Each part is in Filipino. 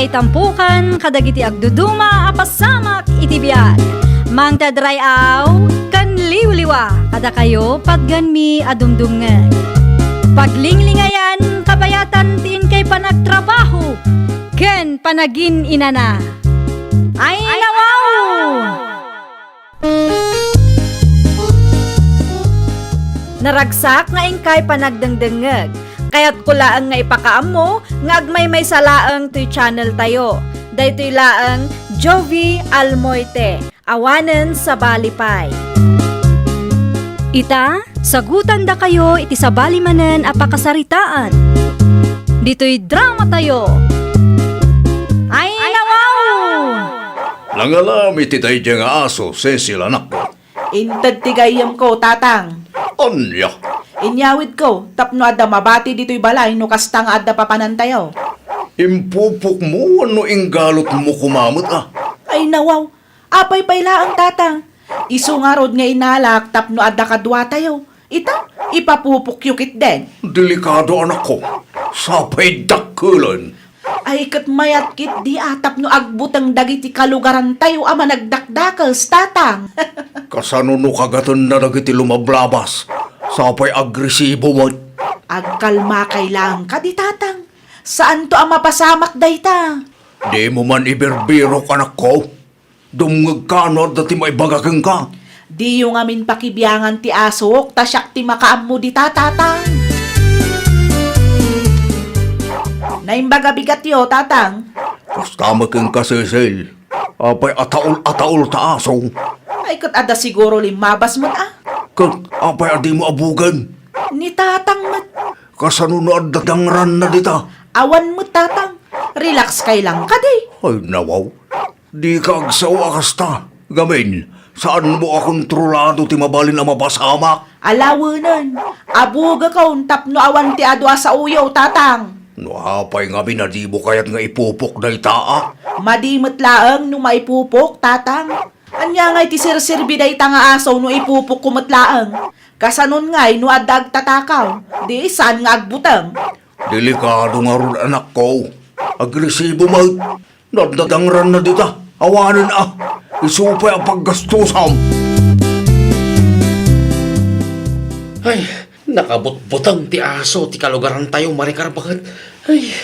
ngay tampukan kadagiti agduduma apasamak iti biag. Mang tadrayaw kan liwliwa kada kayo pagganmi adumdumngeg. Paglinglingayan kabayatan tiin kay panagtrabaho ken panagin inana. Ay nawaw! Naragsak nga ingkay panagdengdengeg. Kaya't kulaang nga ipakaam mo, nga agmay salaang to'y channel tayo. Daytoy laang Jovi Almoite, awanen sa balipay. Ita, sagutan da kayo iti sa balimanen apakasaritaan. Dito'y drama tayo. Ay nawaw! Langalam iti tayo nga aso, Cecil anak ko. Intad tigayam ko, tatang. Anya? Inyawid ko, tapno adda mabati dito'y balay no kastang adda papanantayaw. Impupok mo ano inggalot mo kumamot ah. Ay nawaw, apay paylaang tatang. Isu nga rod nga inalak tapno adda kadwa tayo. Ita, ipapupok yukit den. Delikado anak ko. Sapay dakkulan. Ay kat mayat kit di atap no agbutang dagiti kalugaran tayo ama nagdakdakals, tatang. Kasano no kagatan na nagiti lumablabas. Sapay agresibo mo. Agkalma kailang ka di tatang. Saan to ang mapasamak dayta? Di mo man iberbiro anak ko. Dumngag ka no dati may bagakeng ka. Di yung amin pakibiyangan ti asok, tasyak ti makaam mo di tatang. Naimbaga bigat yo, tatang. Kastama keng ka, Cecil. Apay ataol ta aso. Ay kat ada siguro limabas mo Kat apay adi mo abugan. Ni tatang mat. Kasano no adadangran na dita. Awan mo tatang. Relax kay lang ka di. Ay nawaw. Di ka agsawa kasta. Gamin, saan mo akontrolado ti mabalin ang mapasamak? Alawanan. Abuga kaun tapno awan ti adwa sa uyaw, tatang. No hapay nga binadibo kayat nga ipupok na itaa. Madimot laang no maipupok, tatang. Anya nga'y ti sirsirbi day nga asaw no ipupok kumatlaang. Kasanon nga'y no adag tatakaw. Di saan nga agbutang. Delikado nga ron anak ko. Agresibo mag. Nadadangran na dita. Awanan Isupay ang paggastusam. Ay, nakabutbutang ti aso, ti kalugaran tayo, marikar bakit? Ay,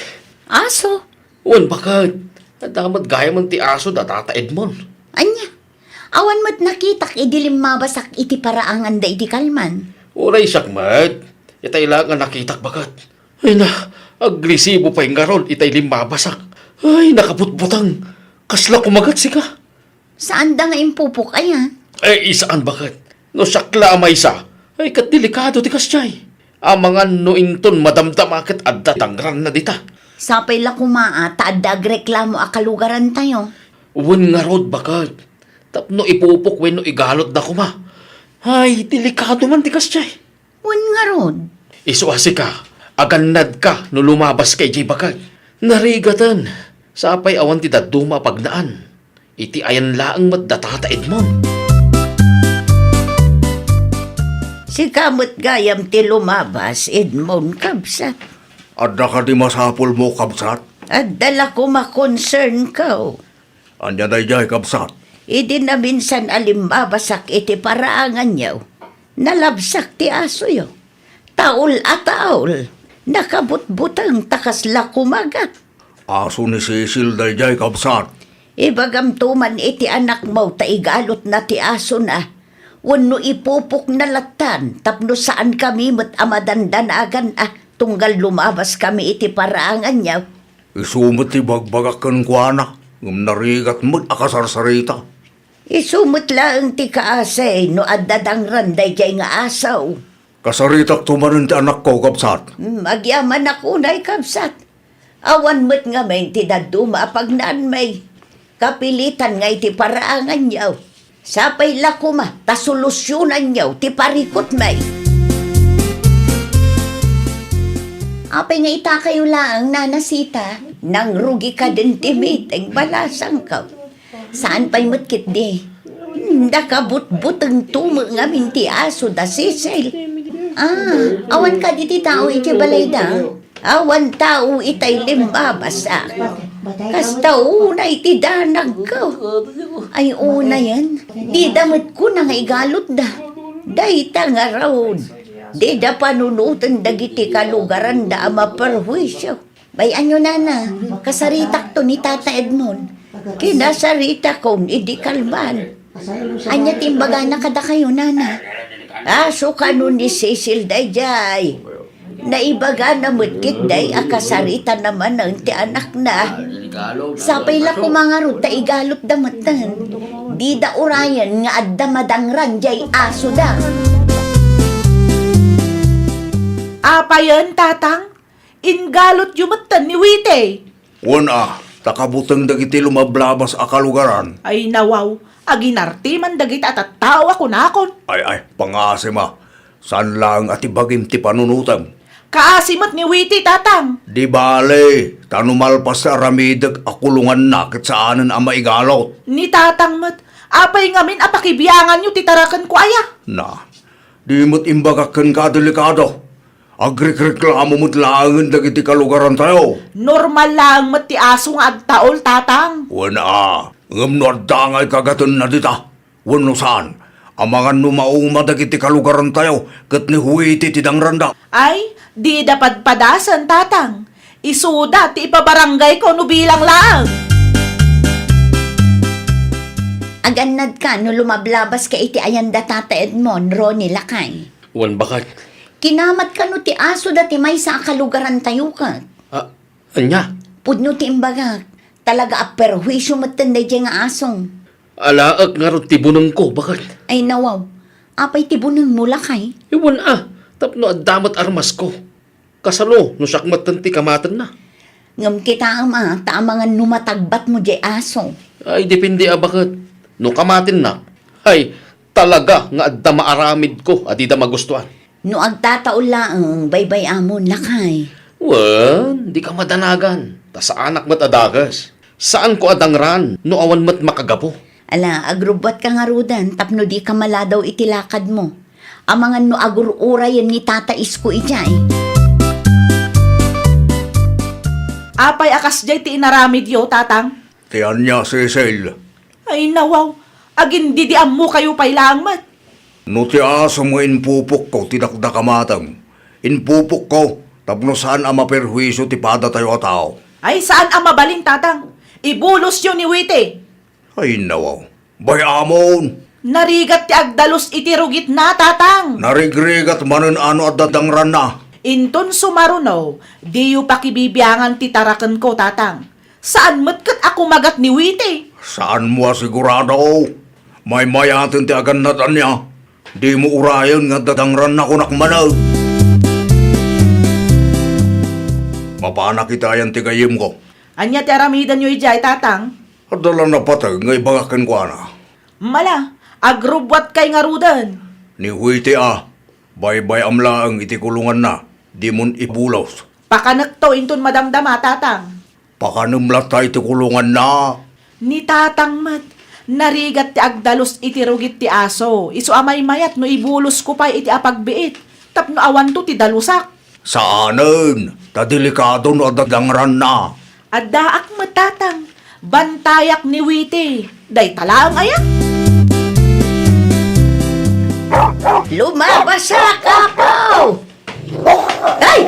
Aso? wan bakit? Damat gaya man ti aso, datata Edmond. Anya? Awan mo't nakitak idilim mabasak iti paraangan da iti kalman. Uray sakmat, itay lang nga nakitak bakit? Ay na, agresibo pa yung garon, itay limabasak. Ay, nakabutbutang, kasla kumagat si ka. Saan da nga impupok ayan? Ay, isaan bakit? No sakla may sa, ay kat delikado ti kasyay. Amangan no inton madamdamakit at datangran na dita. Sapay la kumaa, taaddag reklamo akalugaran tayo. Wan nga rod bakit? Tapno ipupok wen no igalot na kuma. Ay, delikado man ti kasyay. Wan nga rod. Isuasi ka, agannad ka no lumabas kay Jay bakit? Narigatan, sapay awan ti daduma pagnaan. Iti ayan laang matdatata Edmond. Si kamot gayam ti lumabas, Edmond Kabsat. Adda ka di masapol mo, kabsat. At dala ko ma-concern ka. Anya na jay, kabsat. Idi na minsan alimbabasak iti paraangan yaw. Nalabsak ti aso yaw. Taol at taol. Nakabutbutang takasla kumagat. Aso ni Cecil na jay, kabsat. Ibagam tuman iti anak mo taigalot na ti aso na. Wano ipupok na latan tapno saan kami mat amadandanagan tunggal lumabas kami iti paraangan niya. Isumot ti bagbagakan ko anak. Ngam narigat mo't akasarsarita. Isumot lang ti kaasay no addadang randay jay nga asaw. Kasaritak tumanin ti anak ko, kabsat. Magyaman ako na'y kabsat. Awan mo't nga may ti daduma pagnaan may. Kapilitan nga iti paraangan niyaw. Sapay lakuma, tasolusyonan niyaw, ti parikot may. Apay nga ita kayo lang, nanasita. Nang rugi ka din ti meeting, balasang ka. Saan pa'y matkit di? Nakabut-butang tumo nga minti aso da Cecil. Awan ka di ti tao iti balay da. Awan tao itay limbabasak. Kasta unay ti danag ko. Ay una yan. Di damit ko na nga igalot da. Dayta nga raon. Di da panunutan dagiti kalugaran da ama perwisyo. Bayan nyo na. Kasaritak to ni Tata Edmond. Kinasarita kong idi kalman. Anya timbaga na kada kayo, nana. Aso ka nun ni Cecil dayjay. Naibaga na mutkit day, akasarita naman ng ti anak na. Sapay la kumangarot ta igalot damatan. Di da urayan nga adda madangran jay aso da. Apayan, tatang? Ingalot yumatan ni Wite. Wana, takabutang dagiti lumablabas a kalugaran. Ay nawaw, aginarti man dagit at tawa ko nakon. Ay, pangasima. San lang at ibagim ti panunutam. Kaasimat ni Wite, tatang. Di bale, tanumalpas sa aramidag akulungan na kat saanan ang maigalot. Ni tatang mat, apay ngamin apakibiyangan nyo titarakan ko aya. Na, di mo't imbagakan ka delikado. Agrik-reklamo mo't laangan dagiti kalugaran tayo. Normal lang mat ti aso nga agtaol, tatang. Wana, ngam no adangay kagaton na dita. Wano saan? Amangan no mauma dagiti kalugaran tayo kat ni Huiti tidang randa. Ay, di dapat padasan, tatang. Isuda ti ipabarangay ko no bilang lang. Aganad ka no lumablabas ka iti ayanda Tata Edmond, Ronnie Lakay. Wan bakit? Kinamat ka no ti aso dati may sa kalugaran tayo ka. Anya? Pudno ti imbagak. Talaga aperwisyo matanday dyan nga asong. Alaak nga ron tibunang ko, bakit? Ay nawaw, apay tibunang mula kay. Iwan tapno damat armas ko. Kasalo, no sakmatan ti kamatan na. Ngam kita ama, taamangan numatagbat mo dyan aso. Ay, depende bakit? No kamatin na. Ay, talaga nga adda maaramid ko at ida magustuhan. No agtataon laang, baybay amon lakay. Wan, di ka madanagan. Ta sa anak mat adagas. Saan ko adangran, no awan mat makagapo? Ala, agrubat ka nga rudan, tapno di ka maladaw itilakad mo. Amangan no agurura yan ni Tata Isko ijay. Apay akas jay ti inaramid yo, tatang. Tiyan niya, Cecil. Ay nawaw, agin didiam mo kayo pay lang mat. No ti aso mo inpupok ko, tinakdakamatang. Inpupok ko, tapno saan ang maperwisyo ti pada tayo tao. Ay saan ang mabalin, tatang? Ibulos yun ni Wite. Ay nawaw, bayamon. Narigat ti agdalos itirugit na, tatang. Narigrigat manon ano at dadangran na. Inton sumarunaw, di yu pakibibiyangan ti tarakan ko, tatang. Saan matkat ako magat ni Wite? Saan mo sigurado? May mayatin ti aganatan niya. Di mo urayan nga dadangran na kunak manag. Mapana kita yan ti gayim ko. Anya ti aramidan yu ijay, tatang. Adala na patag nga ibagakan ko na. Mala, agrubwat kay nga rudan. Ni Huiti baybay amla ang itikulungan na. Di mon ibulos. Pakanakto inton madamdama, tatang. Pakanumla tayo itikulungan na. Ni tatang mat, narigat ti agdalos itirugit ti aso. Isu amay mayat no ibulos ko pa iti apagbiit. Tapno awan to ti dalusak. Saanan? Tadelikado no adadangran na. Addaak matatang, bantayak ni Wite. Day talaang ayak. Lumabas sa kapaw! Ay!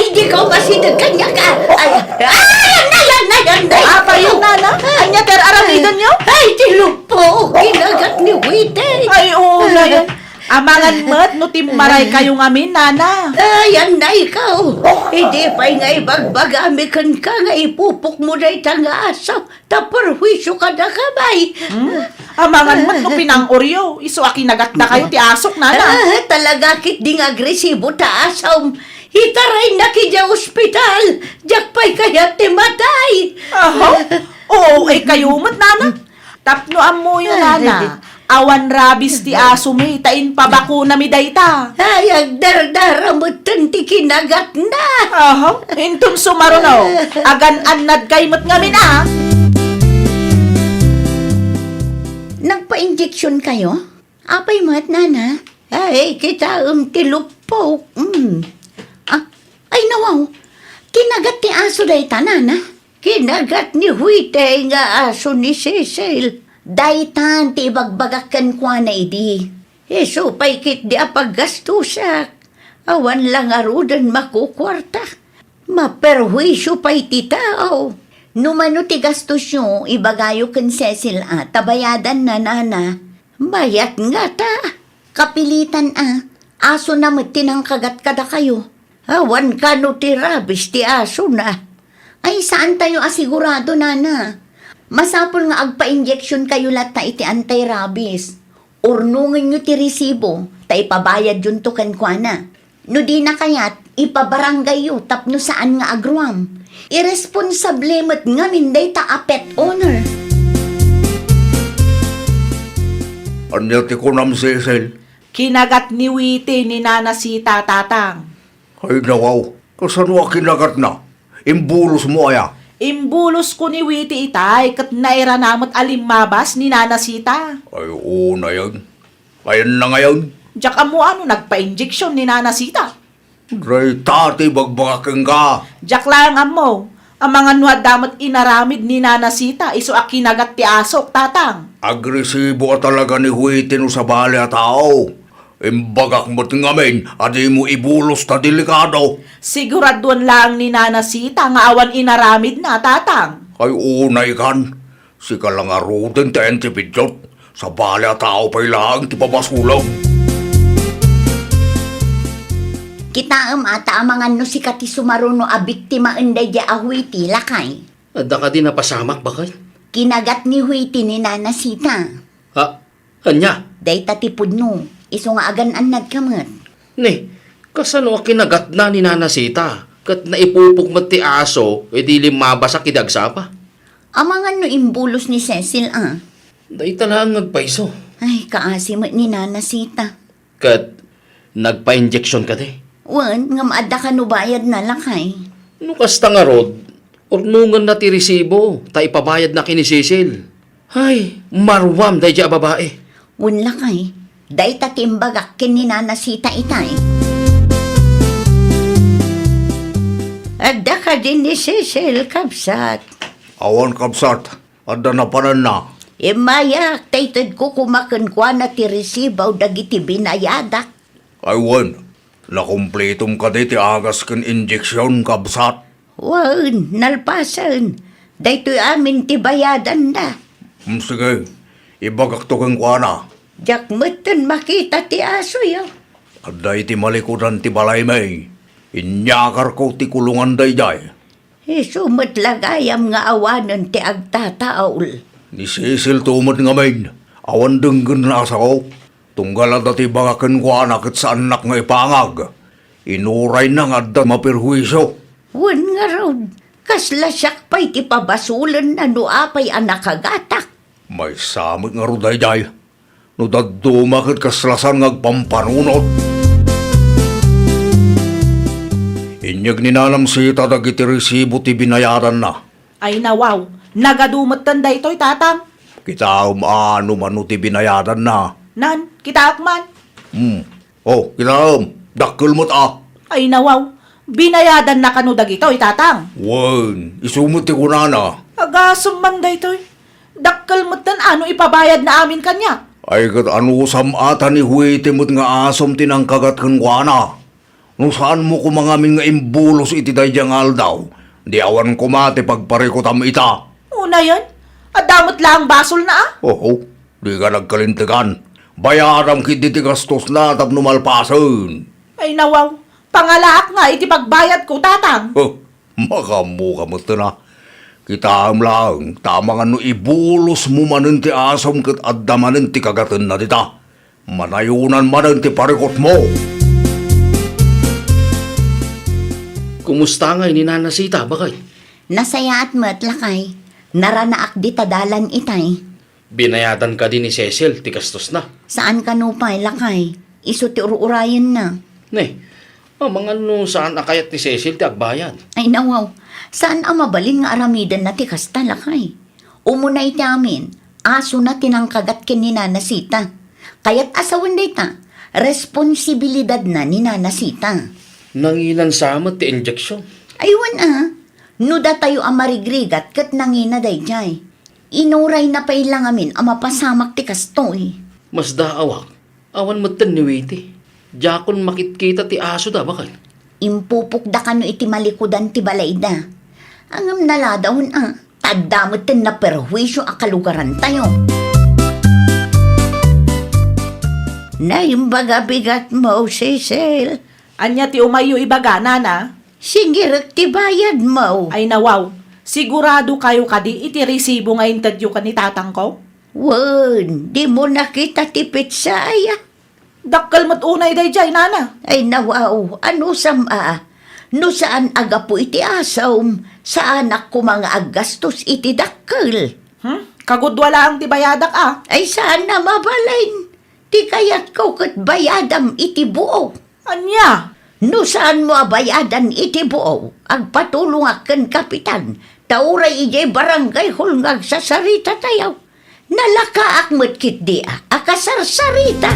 Hindi ko masinag kanya ka! Yan na! Apa yung nana? Anya ter aramidan nyo? Ay, tilupo! Kinagat ni Wite! Ay, oo na yan. Amangan mat, no timmaray kayo ngamin, nana. Ayan na ikaw! Hindi pa'y nga ibagbagamikan ka nga ipupok mo na itang asaw. Taparwisyo ka na kamay. Amangan mat, no pinangoryo. Iso akinagat na kayo ti asok, nana. Talaga kit ding agresibo ta asaw. Hitaray na kidya ospital. Diyak pa'y kaya timatay. Aho? Oo, ay kayo mat, nana. Tapno amo yung nana. Awan rabis ti aso mi, tain pabakuna mi dayta. Ay, agdardara mo ti kinagat na. Aho, inton sumarunaw. Agan-anad kay mat ngamin, Nagpa-injection kayo? Apay mat, nana? Ay, kita tilupo. Ay, nawaw. Kinagat ti aso dayta, nana? Kinagat ni Huite nga aso ni Cecil. Daytan ti bagbagakan kwa na idi. Eso pa'y kit di apaggastusak. Awan lang arudan makukwarta. Maperwisyo pa'y ti tao. Numano ti gastos nyo, ibagayo kan Cecil tabayadan na nana. Bayat nga ta. Kapilitan aso na matinang kagat kada kayo. Awan ka no ti rabis ti aso na. Ay, saan tayo asigurado, nana? Masapol nga agpa-injection kayo lata iti anti-rabies. Urnungan nyo ti resibo, ta ipabayad yun to kankwana. No di na kayat, ipabarangay yu, tapno saan nga agruam. Irresponsable mat nga minday ta a pet owner. Anya ti kunam Cecil. Kinagat ni Witi ni Nana Sita, tatang. Ay nawaw, kasano kinagat na? Imbulos mo aya. Imbulos ko ni Witi itay, kat naira namot alimabas ni Nana Sita. Ay una yan. Ayan na ngayon. Diyak amo nagpa-injection ni Nana Sita. Ray tati bagbagaking ka. Diyak lang amo, ang mga nuwad damot inaramid ni Nana Sita, iso a kinagat ti asok, tatang. Agresibo ka talaga ni Huitin sa bali at tao. Imbagak mo't ngamin, adi mo ibulos na delikado. Siguraduan lang ni Nana Sita nga awan inaramid na, tatang. Ay unay kan. Si kalangaruden ti entipidjot. Sa bali at tao pa'y lang ti pabasulong. Kita ata amangan no si kati sumaruno a biktima enday di a Huiti lakay. Adda ka din napasamak bakit? Kinagat ni Huiti ni Nana Sita. Ha? Anya? Day tatipod no, iso nga agan-an nagkamat. Ne, kasano kinagat na ni Nana Sita? Kat naipupok mat ti aso, di limabasa kidagsa pa. Amangan no imbulos ni Cecil Day talagang nagpaiso. Ay, kaasimat ni Nana Sita. Kat nagpa-injection ka de. Wan, nga maada ka no bayad na lakay. No kasta nga rod, ornungan na ti resibo, ta ipabayad na kini Cecil. Ay, marwam day dya babae. Wan lakay, day tatimbagak kin ni Nana Sita itay. Adda ka din ni Cecil, kabsat. Awan kapsat, adda na panan na. Mayak, taytad ko kumakan kwa na ti resibaw dagiti binayadak. Ay wan, nakumpletom ka di ti agas ken injeksyon kapsat. Wan, nalpasan. Daytoy amin ti bayadan na. Sige, ibagak to keng kwa na. Diyak matan makita ti aso yo. Adda iti malikudan ti balay may. Inyakar ko ti kulungan day day. Sumat lagayam nga awanan ti agtataol. Ni Cecil tumot nga main. Awan denggan na asa ko. Tunggal at ati bagakan ko anak at sa anak nga ipangag. Inuray na nga da mapirhuiso. Wan nga rod, kasla siyak pa'y ti pabasulan na no apay anak kagatak. May samot nga ruday day. No dadumakit kaslasan ngagpampanunot. Inyag ninanam sita dagiti resibo ti binayaran na. Ay nawaw, nagadumot tanda ito'y, tatang. Kita ano mano ti binayaran na. Nan, kita akman. Oh, kita dakkel mo't Ay nawaw, binayadan na kanudag ito'y, tatang. Wan, isumot ti kunana. Agasong man da ito'y. Dakkel mo't ano ipabayad na amin kanya. Ay kat ano samata ni Huwete mo't nga asom tinangkagat kan kuana. No saan mo kumangamin nga imbulos iti dadyang aldaw. Di awan kumate pagparikotam ita. Una yan, adamot lang basol na Oo, di ka nagkalintigan. Bayaram kiti ti gastos na tap numalpasan. Ay nawaw, pangalaak nga iti pagbayad ko, tatang. Oh, makamuka mo ito na. Kita lang, tama nga no ibulos mo manin ti asom kat addamanin ti kagatan na dita. Manayunan manin ti parikot mo. Kumusta nga ni Nana Sita bakit? Nasaya at matlakay, naranaak di tadalan itay. Binayadan ka din ni Cecil, ti gastos na. Saan ka no pa'y lakay? Iso ti urayan na. Ne, mga no saan akayat ni Cecil ti agbayad? Ay nawaw, saan ang mabalin nga aramidan na ti kasta lakay? Umunay ti amin, aso na tinangkagat kin ni Nana Sita. Kaya't asawan day ta, responsibilidad na ni Nana Sita. Nanginan samat ti injection. Aywan No da tayo ang marigrigat kat nangina day jay. Inuray na pa ilang amin ang mapasamak ti kastoy. Mas daawak, awan mo ni Witi. Jakon makitkita ti aso da bakal. Impupok da kano iti malikudan ti balay da. Angam naladahon tadamot tin na perwisyo akalugaran tayo. Naimbaga bigat mo, Cecil. Anya ti umayo ibaga, nana. Singirak ti bayad mo. Ay nawaw, sigurado kayo kadi iti resibo nga interview ka ni tatang ko? Wan, di mo nakita ti pitsaya. Dakkal mat unay day jay, nana. Ay nawaw, ano sama? No saan aga po iti asom? Saan ako mga agastos iti dakkel? Kagudwala ang tibayadak Ay saan na mabalain? Ti kayat ko kat bayadam iti buo. Anya? No saan mo abayadan iti buo? Agpatulong akan kapitan. Tauray ijay barangay hulngag sa sarita tayo. Nalaka akmet kit di akasarsarita.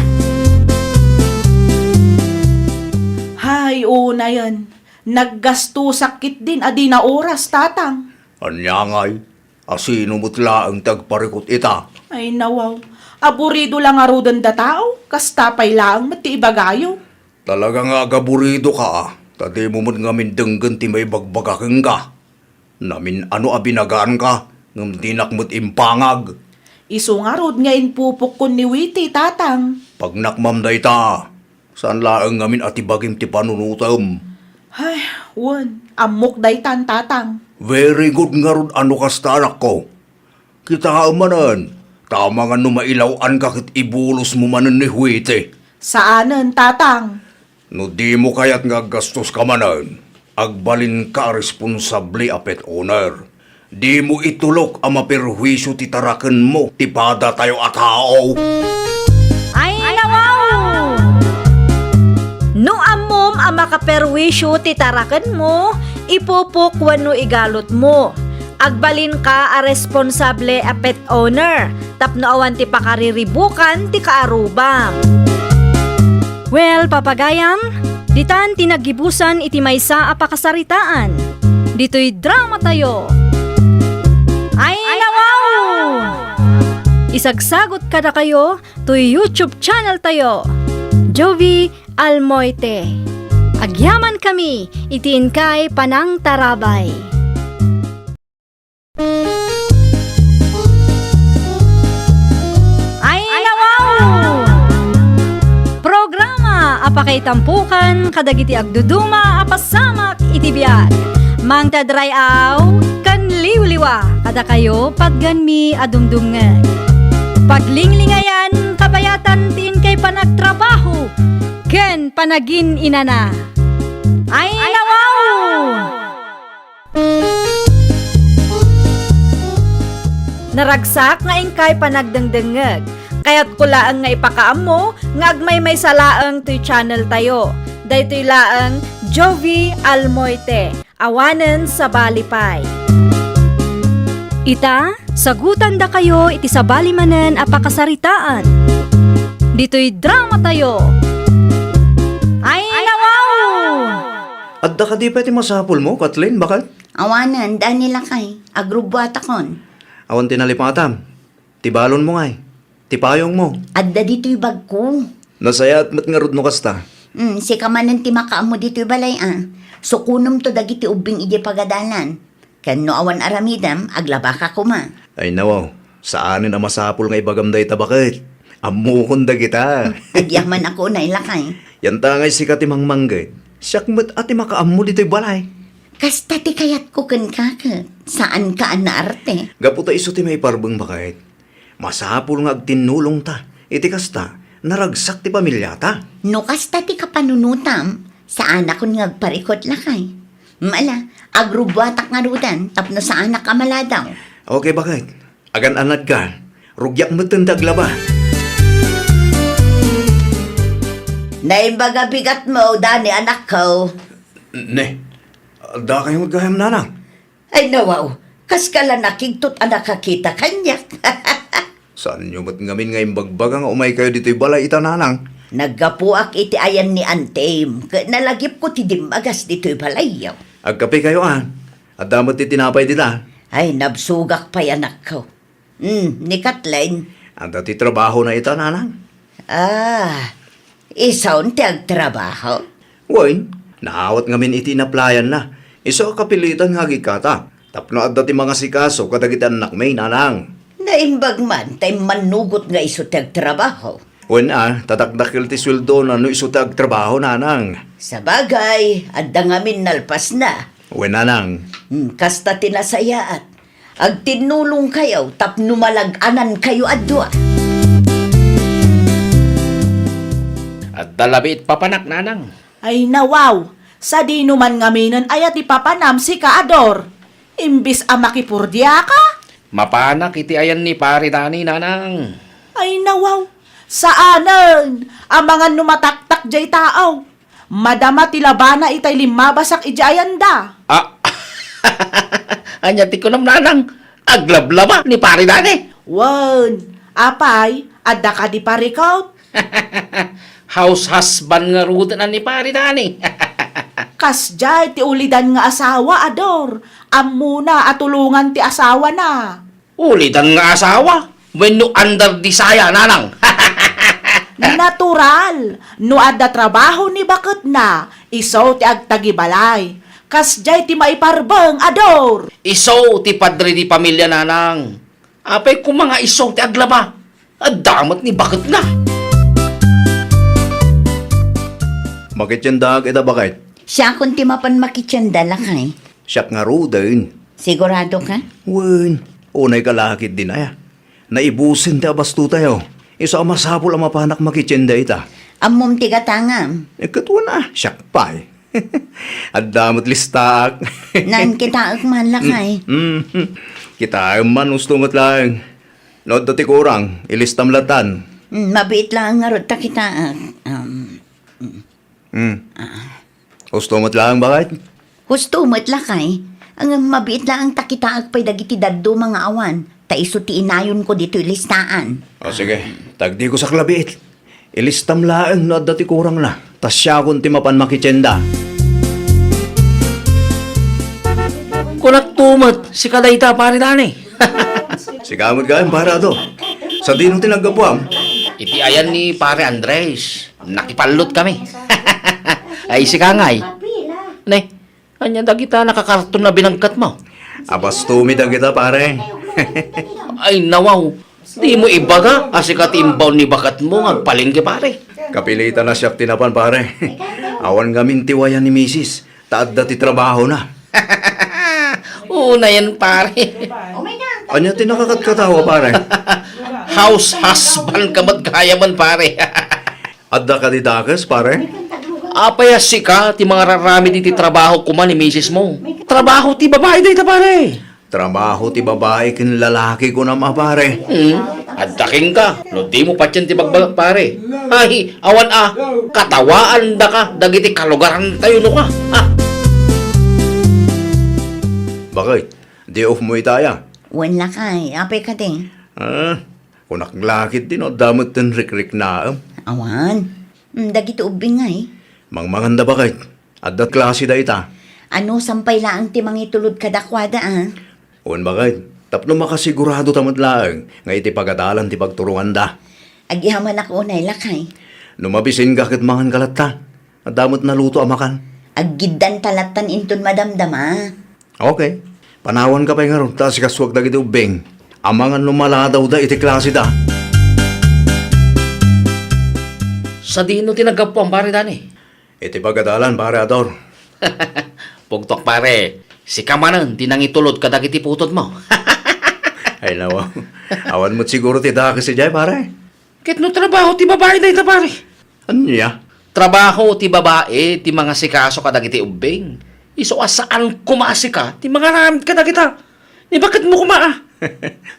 Hay, una yan. Naggasto sakit din adi na oras, tatang. Anya ngay, asino mutla ang tagparikot ita. Ay nawaw, aburido lang arudan da tao, kastapay lang mati ibagayo. Talagang agaburido ka Tadi mo mo ngamin denggan ti may bagbagaking ka. Namin ano abinagaan ka, ngam dinak mo't impangag. Isu nga rod nga inpupok kun ni Witi, tatang. Pag nakmam da ita, saan laang ngamin atibagim ti panunutam. Ay, wan, amok daytan, tatang. Very good nga rod ano kasta anak ko. Kita ka manan, tama nga numailawan ka kit ibulos mo manan ni Huite. Saanan, tatang? No di mo kaya't nga gastos ka manan, agbalin ka responsable a pet owner. Di mo itulok ang maperwisyo ti taraken mo, ti pada tayo at tao. Ay, nawaw! No amom ang makaperwisyo titarakan mo, ipupok wano igalot mo. Agbalin ka a responsable a pet owner, tapno awan ti pakariribukan ti kaarubang. Well, papagayam, ditan tinagibusan iti maysa a pakasaritaan. Dito'y drama tayo. Ay, nawaw! Isagsagot kada kayo to YouTube channel tayo. Jovi Almoite. Agyaman kami, itiin kay Panang Tarabay. Ay, nawaw! Programa apakay tampukan kadagiti agduduma apasamak iti biag. Mang tadray aw kan liwliwa kada kayo pagganmi adumdumngeg. Paglinglingayan kabayatan tin kay panagtrabaho ken panagin inana. Ay, nawaw! Naragsak nga ingkay panagdengdengeg. Kaya't kulaang nga ipakaam mo, nga agmay may salaang to'y channel tayo. Daytoy laang Jovi Almoite, awanen sa balipay. Ita, sagutan da kayo iti sa balimanen a pakasaritaan. Dito'y drama tayo. Ay, nawaw! Adda ka di pa ti masapul mo, Kathleen, bakal? Awanan, daan nila kay. Agrubwata kon. Awan tinalipatam, tibalon mo ngay, tipayong mo. Adda dito'y bag ko. Nasayat mat nga rod no kasta. Si kamanan ti makaamo dito'y balay So kunom to dagiti ubing ije pagadalan. Ken no awan aramidam, aglaba ka kuma. Ay nawaw, saanin na masapul nga ibagam da ita bakit? Amukon da kita. Agyaman ako na ilakay. Yan tangay si katimang manggay. Siyak mat ati makaammo dito'y balay. Kasta ti kayat ko ken kaket. Saan ka na arte? Gaputa iso ti may parbeng bakit. Masapul nga agtinulong ta. Iti kasta, naragsak ti pamilya ta. No kasta ti kapanunutam, saan ako ngagparikot lakay. Mala, agrubwatak nga rudan, tapno saan ka maladaw. Okay bakit? Agan anad ka. Rugyak mo tindaglaba. Naimbaga bigat mo, Dani, anak ko. Ne, da kayo magkaham nanang. Ay nawaw, kas kala nakigtot anak kakita kanyak. Saan nyo ba't ngamin ngayong bagbaga nga umay kayo dito'y balay ita nanang? Naggapuak iti ayan ni Antem, nalagip ko ti dimagas dito'y balayaw. Agkape kayo At damot ti tinapay dita. Ay, nabsugak pa anak ko. Ni Kathleen. Ang dati trabaho na ito, nanang. Isaw ti agtrabaho. Wain, naawat ngamin iti naplayan na. Iso kapilitan nga gikata. Tapno at dati mga sikaso kadagiti anak may nanang. Naimbag man, tay manugot nga iso ti agtrabaho. Wen tatakdakil ti sweldo na no iso tag trabaho nanang. Sa bagay, adda ngamin nalpas na. Wen nanang. Kasta tinasayaat. Ag tinulong kayo, tapno malag-anan kayo adwa. At dalabit papanak, nanang. Ay nawaw, sa di numan ngaminan ayat ipapanam si Kaador. Imbis a makipurdya ka? Mapanak iti ayan ni pare Dani, nanang. Ay nawaw, saanan? Ang mga numataktak jay tao. Madama tilabana itay limabasak ijayan da. Anya ti ko nam, nanang. Aglablaba ni pare Dani. Wan, apay, adda ka di parikaut. House husband nga rudan ni pare Dani. Kasjay ti ulidan nga asawa, Ador. Amuna atulungan ti asawa na. Ulitan nga asawa. When no under di saya, nanang. Natural. No adda trabaho ni bakit na. Iso ti agtagibalay. Kasjay ti maiparbeng, Ador. Iso ti padre di pamilya, nanang. Apay kung mga iso ti aglaba. Adamat ni bakit na. Bakit yan dag ita bakit? Siya kung timapan makitsanda lakay. Siyak nga rudain. Sigurado ka? Wen, unay kalakit din aya. Naibusin ti abasto tayo. Iso masapol ang mapanak makitsenda ita. Amom tigatangam. Katwa na, siyak pa eh. At damot listak. Nan kita man lakay. Kita man gusto mo't lang. Nood dati kurang, ilistam latan. Mabiit lang nga ron ta kita. Gusto mo't lang bakit? Husto mo't lakay. Ang mabiit lang ang takitaag pa'y dagiti daddo mga awan. Ta iso ti inayon ko dito ilistaan. O sige, tagdi ko sa klabiit. Ilistam laang nood dati kurang na. Tas siya kung timapan makitsenda. Kunak tumat, si kadayta pare Dani. Sigamot ka para to. Sa dinong tinagapuam. Iti ayan ni pare Andres. Nakipalot kami. Ay si Kangay. Ne, anya dagita nakakarton na binangkat mo. Abas tumid ang kita pare. Ay nawaw. Di mo ibaga, asikat imbaw ni bakat mo agpalingke pare. Kapilitan na siya tinapan pare. Awan ngamin tiwayan ni misis. Taad dati trabaho na. Una yan pare. Anya tinakakatkatawa pare. House husband ka kaya man pare. Adda ka di dakas pare. Apaya si ka, ti mga rarami ti trabaho kuman ni misis mo. Trabaho ti babae dito pare. Trabaho ti babae kin lalaki ko na pare. Addaking ka. No di mo patyan ti bagbagat pare. Ay, awan katawaan da ka. Dagiti kalugaran tayo no ka. Bakit? Di off mo itaya. Wan lakay, apay ka din. Kunak lakit din o damot ten rik-rik na. Awan. Dagito ubingay. Mangmanganda bakit? Addat klase da ita. Ano sampay laang ti mangitulod kadakwada Un bakit? Tapno makasigurado tamad laang. Nga iti pagadalan ti pagturuan da. Agihaman ako unay lakay. Numabisin ka kit mangan kalata. At damot naluto amakan. Aggidan talatan inton madamdama. Okay. Panawan ka pa nga ron. Tas kaswag da giti ubing. Amangan lumala daw da iti klase da. Sa dino tinagapuan pare Dani. Iti pagadalan pare Ador. Pugtok pare. Si kamanan, tinangitulod ka dagiti putod mo. Ay nawa. Awan mo't siguro ti dakas si Jay pare. Kit no trabaho ti babae dito pare. Anya? Trabaho ti babae, ti mga sikaso ka dagiti ubing. Iso asaan kumasi ka, ti mga ramit ka dagita. Ni bakit mo kumaa?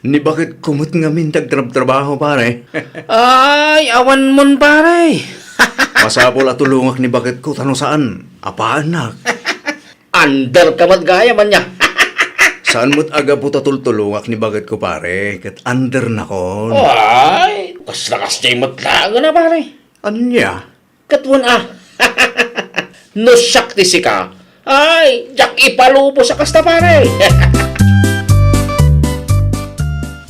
Ni bakit kumot nga min tagtrabaho pare? Ay, awan mon pare. Masapol at tulungak ni bakit ko tanong saan? Apaan na? Under ka gaya man niya. Saan mo't aga po tatultulungak ni bakit ko pare? Kat under na kon. Ay, kas lakas niya matlaga na pare. Anya? Katwan No sakti si ka, Ay, jak ipalubo sa kasta pare.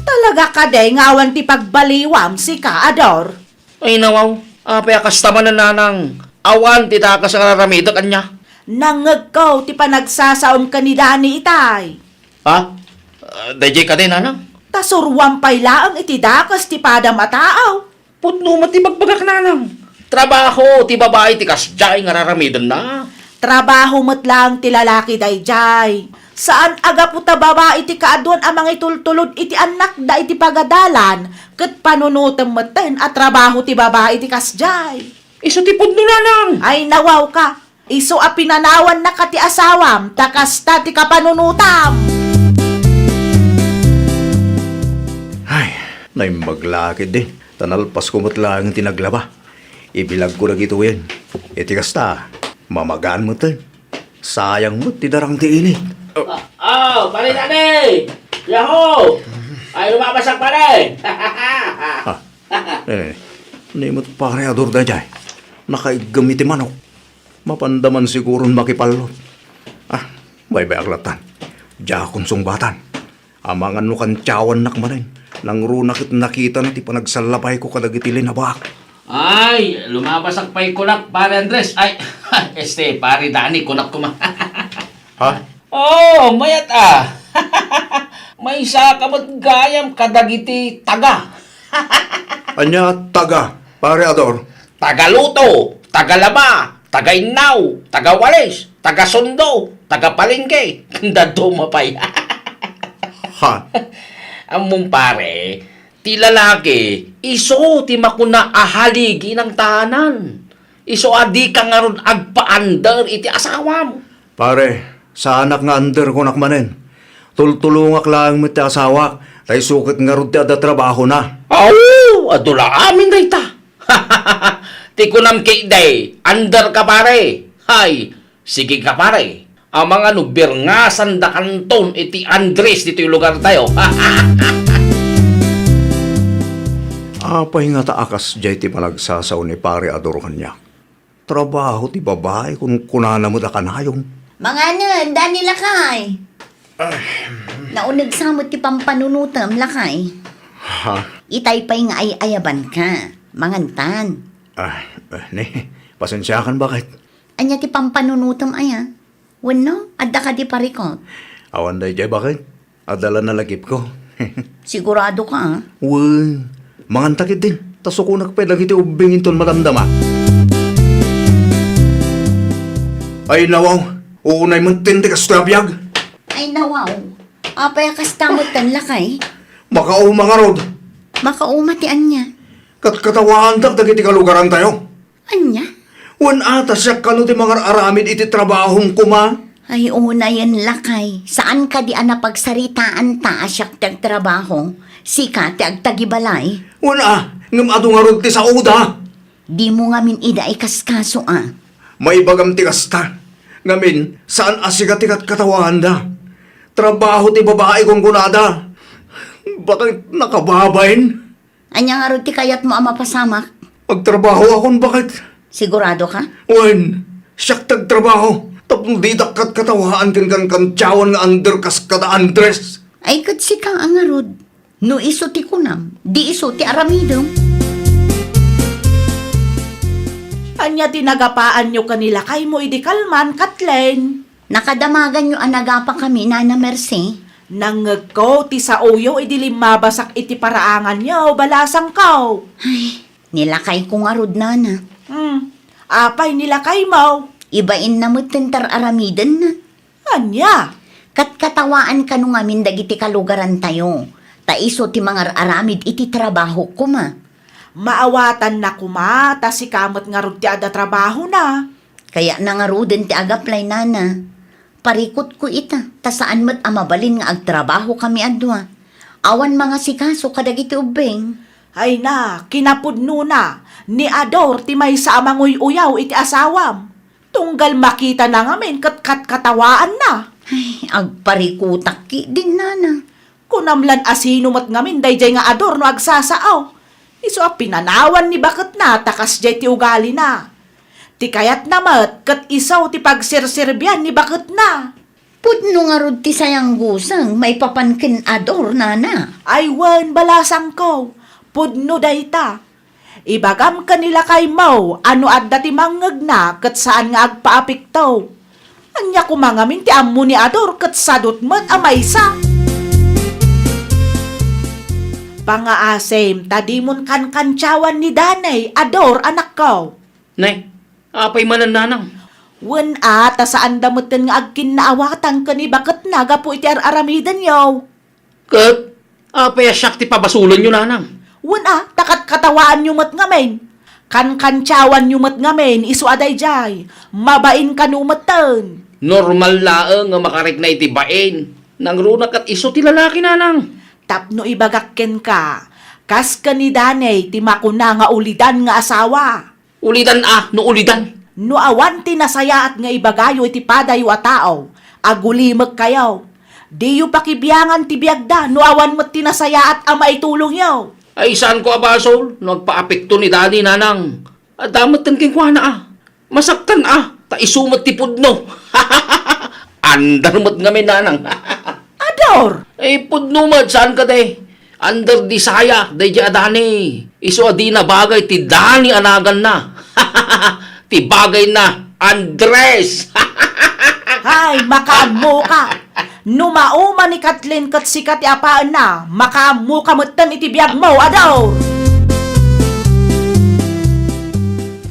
Talaga ka day ngawan ti pagbaliwam si ka, Ador. Ay nawaw, apay kasta man na nanang. Awan ti takas ang raramida kanya. Nangag ti panagsasaom ka ni Dani itay. Ha? DJ ka din, nanang? Tasurwam pay laang iti dakas ti padam ataaw. Putno matibagpagak nanang. Trabaho, ti babae, ti kasjay nga raramidan na. Trabaho mo't lang ti lalaki dayjay. Saan aga puta babae ti kaadwan amang itultulod iti anak da iti pagadalan. Kat panunutem maten at trabaho ti babae ti kasjay. Iso ti putno nanang. Ay nawaw ka. Iso a pinanawan na ka ti asawam. Takasta ti kapanunutam. Ay, naimaglakid din. Tanalpas ko mo't lang ang tinaglaba. Ibilag ko na gito yan. Iti kasta, mamagaan mo tayo. Sayang mo, tidarang tiinit. Oh, pare tani! Yahoo! Ay, lumabasak pare! Nimot pare ador da jay. Nakaiggamiti manok. Mapandaman siguron makipalot. Bay aglatan. Jakon sungbatan. Amangan no kan tiyawan nakmanin. Nang runakit nakita na ti panagsalapay ko kadagiti linabak. Ay, lumabasak pa'y kunak, pare Andres. Ay, pare Dani, kunak kuma. Ha? Oh, mayat May isa kamot gayam kadagiti taga. Anya taga, pare ador. Tagaluto, tagalaba, tagainaw, tagawalis, tagasundo, tagapalingke. Kanda dumapay. Ha? Among pare, ti lalaki, iso ti makuna ahaligi ng tahanan. Iso adi ka nga ron agpaandar iti asawam. Pare, sa anak nga under ko nakmanin. Tultulungak lang mo ti asawa. Tay sukit nga ron ti ada trabaho na. Aw, adula amin dayta. Ti kunam kay day, under ka pare. Hay, sige ka pare. Ang mga nubir nga sanda kanton iti Andres dito yung lugar tayo. Apay nga taakas jay ti malagsasaw ni pare ador kanya. Trabaho ti babae kung kunana mo da kanayong. Mga nan, Dani lakay. Naunag samot ti pampanunutam lakay. Ha? Itay pa'y nga ay ayaban ka. Mangantan. Pasensyakan bakit? Anya ti pampanunutam aya. Wano, adda ka di parikot. Awan day jay bakit? Adala na lagip ko. Sigurado ka Uy, mangantakit din. Taso ko nakpelag iti ubingin ton madamdama. Ay nawaw, uunay mong tindi ka strabiyag. Ay nawaw. Apay kastamot tan lakay. Makao mga rod. Makaumati anya. Katkatawaan dagiti kalugaran tayo. Anya? Wan ata siya kano ti mga aramid iti trabahong kuma. Ay una yan lakay. Saan ka di ana pagsaritaan ta asyak tag trabaho? Sika ti agtagibalay. Wan ngam ado nga rod ti sa uda. Di mo nga min ida ikaskaso May bagam ti kasta. Ngamin, saan asiga ti katawan da? Trabaho ti babae kong kunada. Bakit nakababain? Anya nga ro ti kayat mo mapasamak? Magtrabaho akong bakit? Sigurado ka? Wan, siyak tagtrabaho. Tapos di dakat katawaan kan tiyawan nga underkas kada Andres. Ay kat sika ang arod. No iso ti kunam, di iso ti aramidom. Anya tinagapaan nyo kanila kay mo idikalman, Kathleen. Nakadamagan nyo anagapa kami, Nana Mercy. Nangag ko, ti sa uyo, idilimmabasak iti paraangan nyo, balasang kaw. Ay, nilakay ko nga rod, Nana. Apay nila kay mo. Ibain na mo tentar aramidan na. Anya? Katkatawaan ka nung amin dagiti kalugaran tayo. Taiso ti mga aramid iti trabaho ko ma. Maawatan na kuma, ta si kamot nga rod ti ada trabaho na. Kaya nangaruden ti agaplay, Nana. Parikot ko ita, ta saan mat amabalin nga agtrabaho kami adwa. Awan mga sikaso kadagiti ubeng. Ay na, kinapudno na. Ni Ador, ti may sa amangoy uyaw iti asawam. Tunggal makita na ngamin kat katawaan na. Ay, agparikutak ki din, Nana. Kunamlan asino mat ngamin, dayjay nga Ador no agsasaaw. Iso a pinanawan ni bakit na, takas jay ti ugali na. Ti kayat namat, kat isaw ti pagsirsirbian ni bakit na. Pudno nga rod ti sayang gusang, may papankin ador, nana. Ay wan balasang ko, pudno dayta. Ibagam kanila kay Mau, ano adda ti mangeg na, kat saan nga agpaapiktaw. Anya kumangamin ti ammo ni Ador, kat sadot mat amay sa. Pangaasem, tadimon kan kansyawan ni Danay, Ador, anak ko. Nay, apay manan nanang. Wen ta saan damutin nga agkin naawatan ka ni bakit naga po iti aramidan yaw. Kat, apay asyak ti pabasulon nyo nanang. Wen takat katawaan nyo mat ngamen. Kansyawan nyo mat ngamen, isu aday jay. Mabain ka numatan. Normal laeng nga makarik na itibain. Nang runak at iso ti lalaki nanang. Tapno ibagakken ka. Kas ka ni Danay, ti makuna nga ulidan nga asawa. Ulidan no ulidan. No awan ti nasaya at nga ibagayo iti padayo a tao. Agulimag kayaw. Di yu pakibiyangan ti biyagda, no awan mo't tinasaya at ama itulong yaw. Ay saan ko abasol? Nagpaapekto ni Dani nanang. Damat tan king kuana Masaktan ta isumat ti pudno. Andar mat ngamin nanang. Ador! Pudno mat saan ka de? Under di saya, de di adani. Iso adi na bagay ti Dani anagan na. Ti bagay na Andres. Hay, makaamo ka. Numauma ni Kathleen kat sikat apaan na, makaamo ka mutan iti biyag mo, Ador!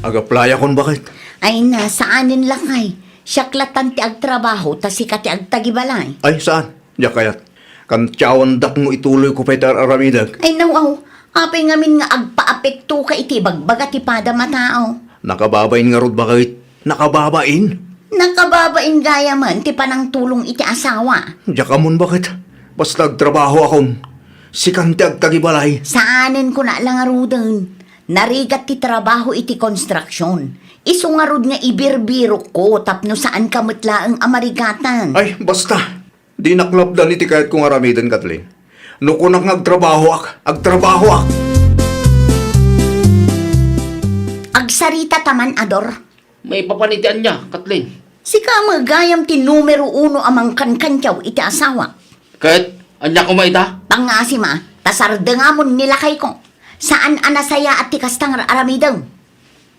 Agaplaya kon bakit? Ay na, saanin lakay. Siyaklatan ti agtrabaho, tasika ti agtagibalay. Ay, saan? Diya kayat. Kantyawan dak mo ituloy ko pa itar aramidag. Ay nawaw, apay ngamin nga agpaapekto ka iti bagbaga ti pada matao. Nakababain nga rod bakit? Nakababain? Nakababain gaya man, ti panang tulong iti asawa. Diya ka mon bakit? Basta nagtrabaho akon. Si kanti agtagibalay. Saanin ko na lang arudan. Narigat ti trabaho iti konstruksyon. Isungarod nga ibirbiro ko, tapno saan ka matlaang amarigatan. Ay, basta. Di naklapdan iti kahit kong aramidan, Kathleen. No kunak agtrabaho ak. Agsarita taman, Ador. May papanitian niya, Kathleen. Sika magayam ti numero 1 amang kankansyaw iti asawa. Kahit, anya ko maita? Pangasima, tasardengamon nilakay ko. Saan anasaya at ti kastang aramidang?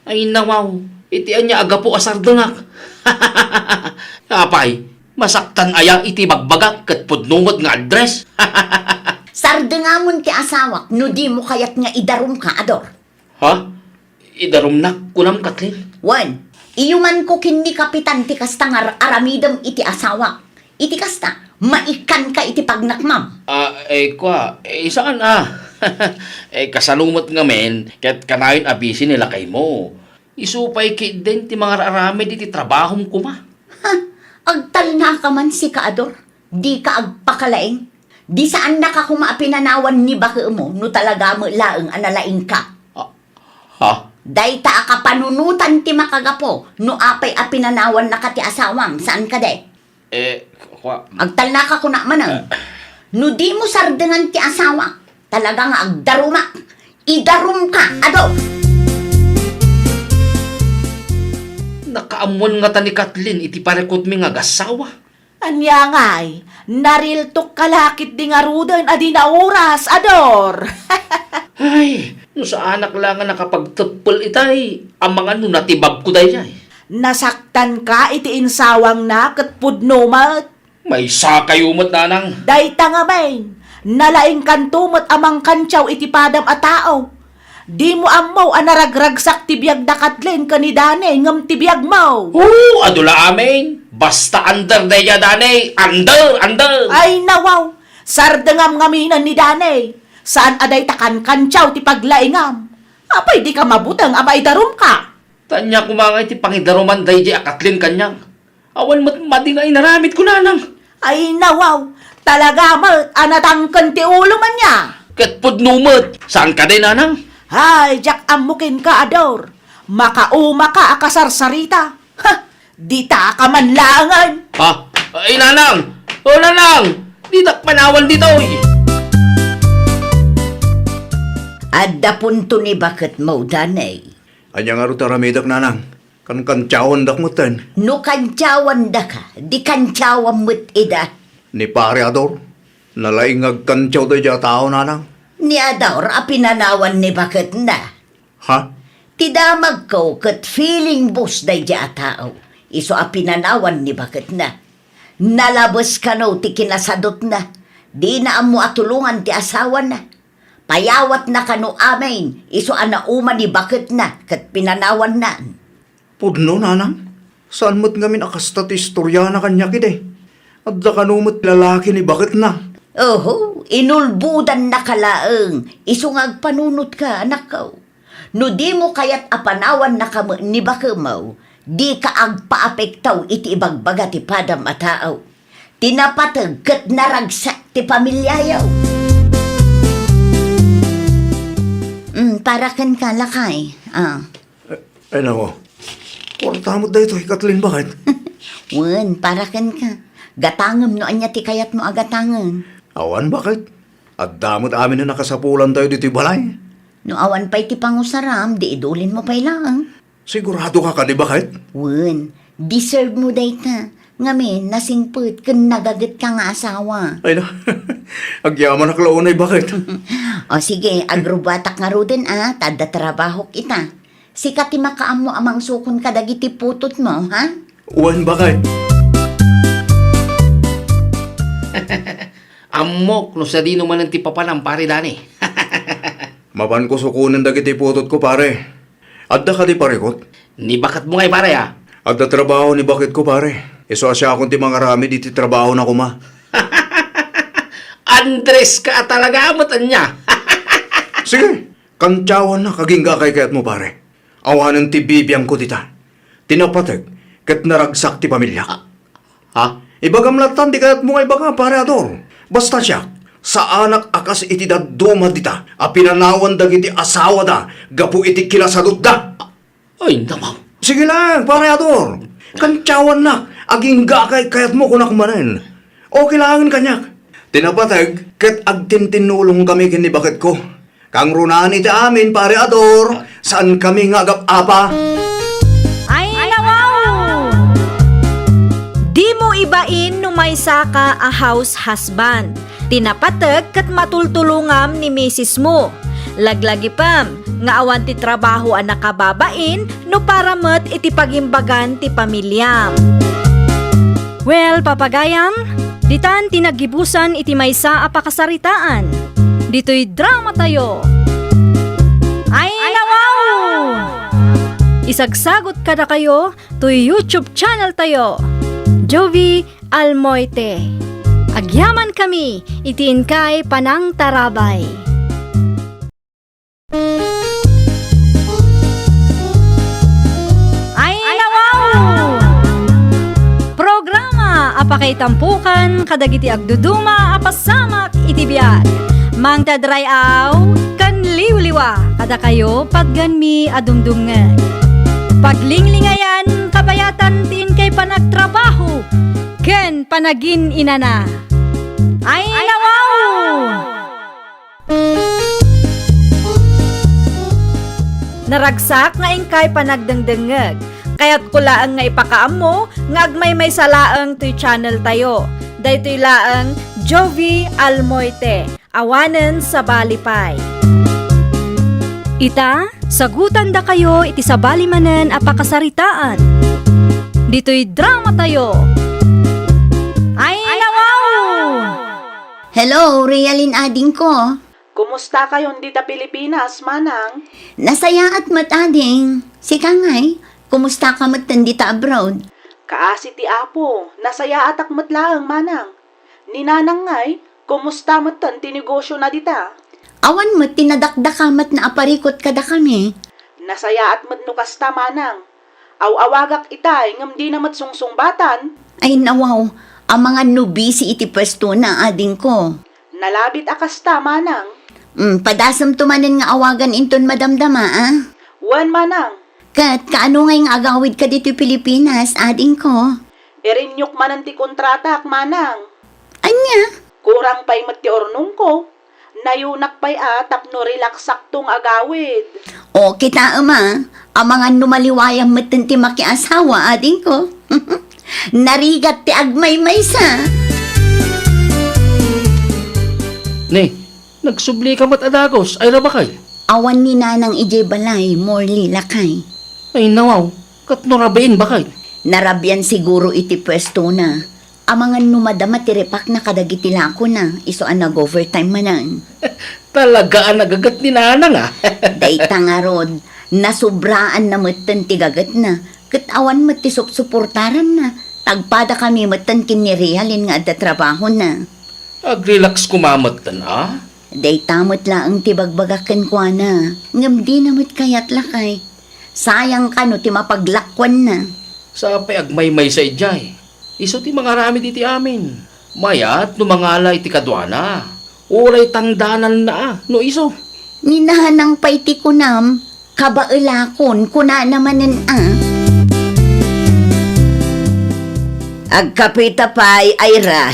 Ay nawaw, iti anya aga po asar dengak. Apay, masaktan aya iti bagbagak kat pudnumot nga address. Sardengamon ti asawak, no di mo kayat nga idarum ka, Ador. Ha? Idarumnak kunam, Kathleen. Wan, iyuman ko kini kapitan ti kastang aramidam iti asawak. Iti kasta, maikan ka iti pagnakmam. Saan kasalumot nga men, ket kanayon abisi nila kay mo. Isupay kit din ti mga aramid iti trabahom kuma. Ha, agtal na ka man si Kaador. Di ka agpakalaing. Di saan nakakumapinanawan ni baka mo, no talaga mo laeng analaing ka. Ha? Dayta ka panunutan ti makagapo, no apay apinanawan na ka ti asawang, saan ka de? Agtal na ka kuna manang. No di mo sardengan ti asawa, talagang agdarumak. Idarum ka, Ador. Nakaamon nga ta ni Kathleen iti parekot mi nga gasawa. Anya ngay, nariltok kalakit di nga rudan adi na oras, Ador! Ay, no sa anak lang nga nakapagtepel itay, ang mga no natibab ko day ay. Nasaktan ka iti insawang na kat pudno mat. May sakayumot nanang. Dayta nga main, nalaing kantumot amang kantyaw iti padam a tao. Di mo amaw anaragragsak tibiyag da Kathleen kanidane ngam tibiyag mo. Adula amin. Basta under daya dane. Under. Ay nawaw, sardengam ngaminan ni Dane. Saan aday takan kantyaw ti paglaingam. Apay di ka mabutang abay darum ka. Tanya ko mga iti pangidaruman day di Kathleen kanyang. Awan mati nga inaramit ko nanang. Ay nawaw, talaga mat anatangkan ti ulo man niya. Ket pudnumot. Saan ka din nanang? Hay, jak amukin ka, Ador. Makauma ka akasarsarita. Ha, di ta ka man langan. Ha? Ay nanang. Nanang. Di tak panawan dito. Adda punto ni bakit mo, Danay. Anya nga rod aramidag, nanang. Kan kantsawan dak matan. No kantsawan da ka, di kantsawan mo't ida. Ni pare Ador, nalaingag kantsaw da dya tao nanang. Ni Ador, apinanawan ni bakit na. Ha? Tidamag ko kat feeling bus day dya tao. Iso apinanawan ni bakit na. Nalabas ka no, ti kinasadot na. Di na amo atulungan ti asawa na. Payawat na kano amin, iso anauman ni bakit na, kat pinanawan na. Pudno nanang? Saan mo't ngamin akasta ti istorya na kanya kide? At da kanumot lalaki ni bakit na? Oho, inulbudan na kalaeng, iso ngagpanunot ka, anak ko. No di mo kayat apanawan na kamo ni bakamaw, di ka agpaapektaw iti ibagbaga ti padam ataaw. Tinapatag kat naragsak ti pamilyayaw. Para kan ka lakay. Ay nako, kwarta mo da ito, Kathleen, bakit? Wen, para kan ka. Gatangam no anya ti kayat mo agatangan. Awan, bakit? At damot amin na nakasapulan tayo dito balay. No awan pa'y ti pangusaram, di idulin mo pa'y lang. Sigurado ka di bakit? Wen, deserve mo dayta. Ngamin, nasingput, kun nagagat ka nga asawa. Ay na, agyaman na klaunay, bakit? O sige, agrubatak nga ruden tada trabaho kita. Sikat ti makaam mo amang sukon kadagiti putot mo, ha? Uwan, bakit? Amok, no sa di naman ang tipapanam, pare Dani. Mapan ko sukunan dagiti putot ko, pare. Adda ka di parekot? Ni bakat mo ngay, pare, ha? Adda trabaho ni bakit ko, pare. Iso asya akong ti mga rami diti trabaho na kuma. Andres ka talaga, amatan niya. Sige, kantsawan na kagingga kay kayat mo, pare. Awanan ti bibiyang ko tita. Tinapatag, kat naragsak ti pamilya. Ha? Ibagamlatan di kayat mo nga ibaga, pare Ador. Basta siya, sa anak akas iti daduma dita, a pinanawan dagiti asawa da, gapu iti kinasadot da. Ay, namaw. Sige lang, pare Ador. Kantsawan na, agingga kay kayat mo kunak manen. Okay lang kanyak. Tinapatag, kat agtintinulong kami kini bakit ko. Kang runani ti amin, pare Ador, saan kami nga agap-apa? Ay, nawaw! Di mo ibain no may saka a house husband. Tinapatag kat matultulungam ni misis mo. Laglagi pam, nga awan ti trabaho ang nakababain no para met iti pagimbagan ti pamilyam. Well, papagayam, ditan tinagibusan iti maysa a pakasaritaan. Dito'y drama tayo. Ay, nawaw! Isagsagot kada kayo to YouTube channel tayo. Jovi Almoite. Agyaman kami, itiin kay Panang Tarabay. Ay, nawaw! Programa apakay tampukan kadagiti agduduma apasamak iti biag. Mang tadrayaw kan liwliwa kada kayo pagganmi adumdumngeg. Paglinglingayan kabayatan tiin kay panagtrabaho ken panagin inana. Ay, nawaw! Naragsak nga ingkay panagdengdengeg. Kaya't kulaang nga ipakaam mo, nga agmay may salaang to'y channel tayo. Daytoy laang Jovi Almoite, awanen sa balipay. Ita, sagutan da kayo iti sa balimanen apakasaritaan. Dito'y drama tayo. Ay, nawaw! Hello, Realin ading ko. Kumusta kayo dita Pilipinas, manang? Nasaya at matading. Si Kangay, kumusta ka matandita abroad? Kaasi ti Apo, nasaya atak matlaang, manang. Ni nanang ngay, kumusta matan ti negosyo na dita? Awan mo tinadakdakamat na aparikot kada kami. Nasaya at matnukasta, manang. Aw-awagak itay, ngam di na matsungsungbatan. Ay nawaw, ang mga nubisi iti pwesto na ading ko. Nalabit akasta, manang. Padasam tumanin nga awagan inton madamdama, ah? Wan, manang. Kat, kaano ngayong agawid ka dito Pilipinas, ading ko? Irinyok manan ti kontratak, manang. Anya? Kurang pa'y mati ornong ko. Nayunak pa'y tapno relaxak tong agawid. O kita ama, ang mga numaliwayang matan ti makiasawa ading ko. Narigat ti agmay maysa. Ne, nagsubli ka mat adagos, ay rabakay. Awan ni nanang ije balay, morli lakay. Ay nawaw, kat norabain bakay. Narabyan siguro iti pwesto na. Ang mga numadama ti repak na kadagitila ko na, iso ang nag-overtime manan. Talaga ang nagagat ni nanang ah. Dayta nga rod, nasubraan na matan ti gagat na, katawan mat ti suportaran na, tagpada kami matan kinirihalin nga at trabaho na. Ag-relax kumamat tan ah. Dayta mat laang ti bagbagakan kwa na, ngam di na mat kayat lakay. Sayang ka no ti mapaglakwan na. Sa agmay-may sa ijay. Iso ti mga rami diti amin. Mayat no mangala iti kadwana. Uray tangdanan na ah, no iso. Ninahanang pa iti kunam, kabailakon kuna namanen Agkapita pa'y ayra.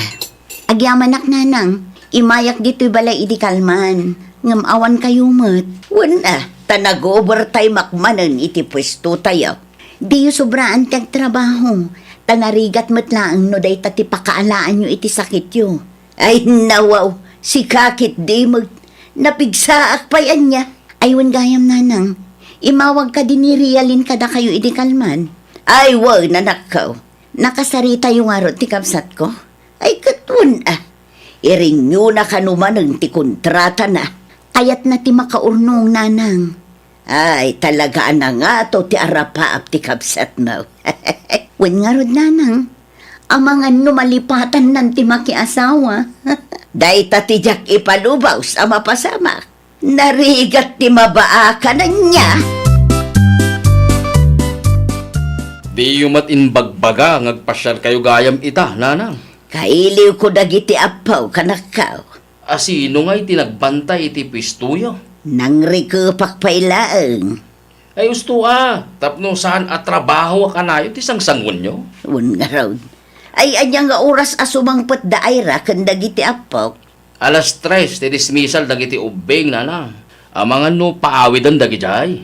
Agyamanak nanang, imayak dito'y balay idi kalman. Ngam awan kayo mat. Wala, tanag-overtime makmanan iti pwesto tayo. Di yu sobraan tiyag trabaho. Tanarigat matlaang no day tati pakaalaan nyo iti sakit yo. Ay nawaw, si kakit di mag napigsaak pa yan niya. Aywan gayam nanang, imawag ka din ni Rialin kada kayo iti kalman. Ay wag nanakaw, nakasarita yung arot ti kapsat ko. Ay katun iring nyo na kanuman ng ti kontrata na. Kayat na ti makaurnong nanang. Ay talaga na nga to ti arapaap ti kapsat mo. Wen nga rod nanang, ang mga numalipatan ng ti makiasawa. Day tatijak ipalubaw sa mapasama. Narigat ti mabaa na niya. Di yumat inbagbaga ngagpasyal kayo gayam ita, nanang. Kailiw ko dagiti apaw kanakaw. Asino nga'y tinagbantay iti pistuyo? Nang rikupak pailaang. Ay usto tapno saan at trabaho ka na yun, tisang sangon nyo. Un nga raw. Ay anyang nga oras asumangpot da ayra kanda giti apaw. Alas 3, ti dismissal dagiti ubeng, nanang. Ang mga no paawidan dagi jay.